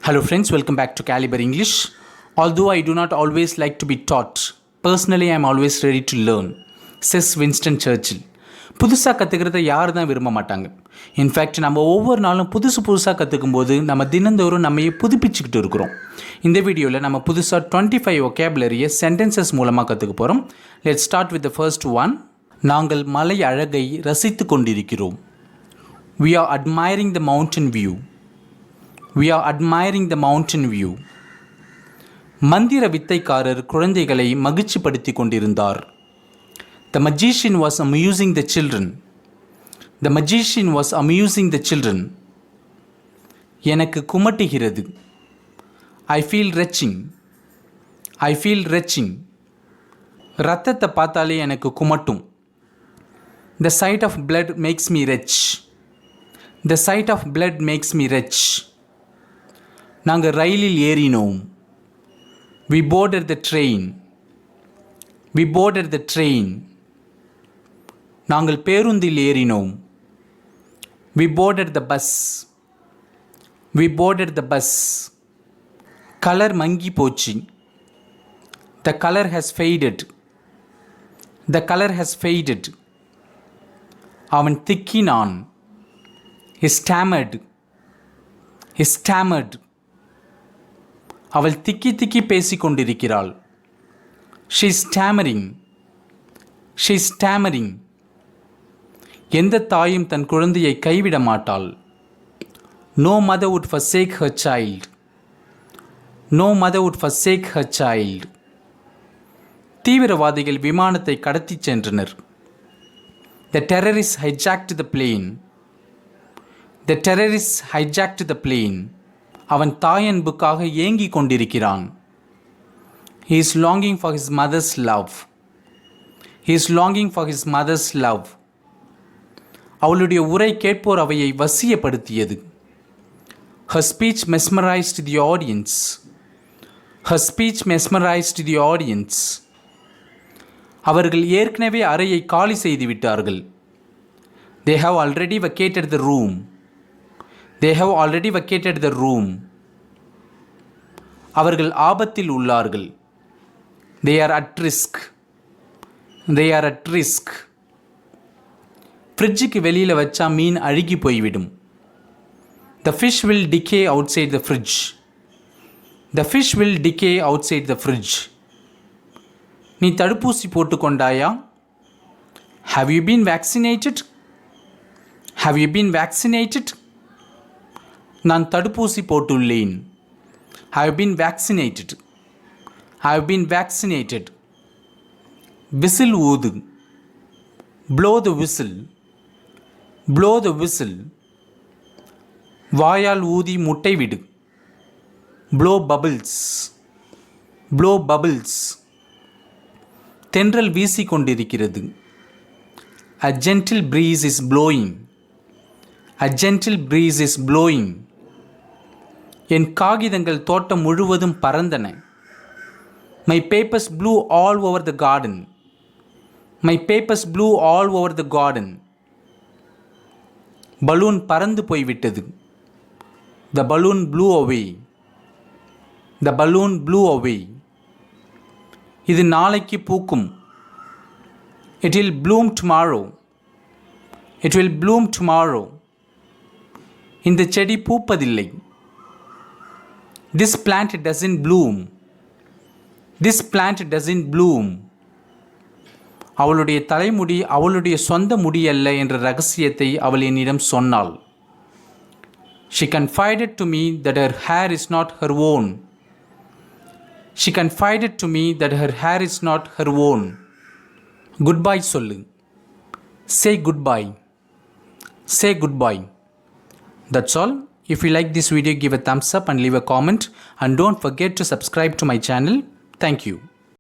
Hello friends, welcome back to Caliber English. Although I do not always like to be taught, personally I am always ready to learn, says Winston Churchill. புதுசாக கற்றுக்கிறத யார் தான் விரும்ப மாட்டாங்க. In fact நம்ம ஒவ்வொரு நாளும் புதுசாக கற்றுக்கும் போது நம்ம தினந்தோறும் நம்மையே புதுப்பிச்சுக்கிட்டு இருக்கிறோம். இந்த வீடியோவில் நம்ம புதுசாக 25 ஒகேபுலரியை சென்டென்சஸ் மூலமாக கற்றுக்க போகிறோம். Let's start with the first one. நாங்கள் மலை அழகை ரசித்து கொண்டிருக்கிறோம். We are admiring the mountain view. We are admiring the mountain view. மந்திர வித்தைக்காரர் குழந்தைகளை மகிழ்ச்சிப்படுத்தி கொண்டிருந்தார். The magician was amusing the children. The magician was amusing the children. எனக்கு குமட்டுகிறது. I feel retching. I feel retching. ரத்தத்தை பார்த்தாலே எனக்கு குமட்டும். The sight of blood makes me retch. The sight of blood makes me retch. நாங்கள் ரயிலில் ஏறினோம். We boarded the train. We boarded the train. நாங்கள் பேருந்தில் ஏறினோம். We boarded the bus. We boarded the bus. Colour மங்கி போச்சு. The color has faded. The color has faded. அவன் திக்கினான். He stammered. He stammered. அவள் திக்கி திக்கி பேசிக் கொண்டிருக்கிறாள். She is stammering. She is stammering. எந்த தாயும் தன் குழந்தையை கைவிட மாட்டாள். No mother would forsake her child. No mother would forsake her child. தீவிரவாதிகள் விமானத்தை கடத்திச் சென்றனர். The terrorists hijacked the plane. The terrorists hijacked the plane. அவன் தாயன்புக்காக ஏங்கிக் கொண்டிருக்கிறான். He is longing for his mother's love. He is longing for his mother's love. அவளுடைய உரை கேட்போர் அவையை வசியப்படுத்தியது. Her speech mesmerized the audience. Her speech mesmerized the audience. அவர்கள் ஏற்கனவே அறையை காலி செய்து விட்டார்கள். They have already vacated the room. They have already vacated the room. அவர்கள் ஆபத்தில் உள்ளார்கள். They are at risk. They are at risk. ஃப்ரிட்ஜுக்கு வெளியில் வச்சா மீன் அழுகி போய்விடும். The fish will decay outside the fridge. The fish will decay outside the fridge. நீ தடுப்பூசி போட்டுக்கொண்டாயா? Have you been vaccinated? Have you been vaccinated? நான் தடுப்பூசி போட்டுள்ளேன். I have been vaccinated. I have been vaccinated. Whistle ஊது. Blow the whistle. Blow the whistle. வாயால் ஊதி முட்டை விடு. Blow bubbles. Blow bubbles. தென்றல் வீசிக் கொண்டிருக்கிறது. A gentle breeze is blowing. A gentle breeze is blowing. என் காகிதங்கள் தோட்டம் முழுவதும் பறந்தன. My papers blew all over the garden. My papers blew all over the garden. Balloon பறந்து போய்விட்டது. The balloon blew away. The balloon blew away. இது நாளைக்கு பூக்கும். It will bloom tomorrow. It will bloom tomorrow. இந்த செடி பூப்பதில்லை. This plant doesn't bloom. This plant doesn't bloom. அவளுடைய தலைமுடி அவளுடைய சொந்த முடி அல்ல என்ற ரகசியத்தை அவள் என்னிடம் சொன்னாள். She confided to me that her hair is not her own. She confided to me that her hair is not her own. Goodbye சொல்லு. Say goodbye. Say goodbye. That's all. If you like this video, give a thumbs up and leave a comment, and don't forget to subscribe to my channel. Thank you.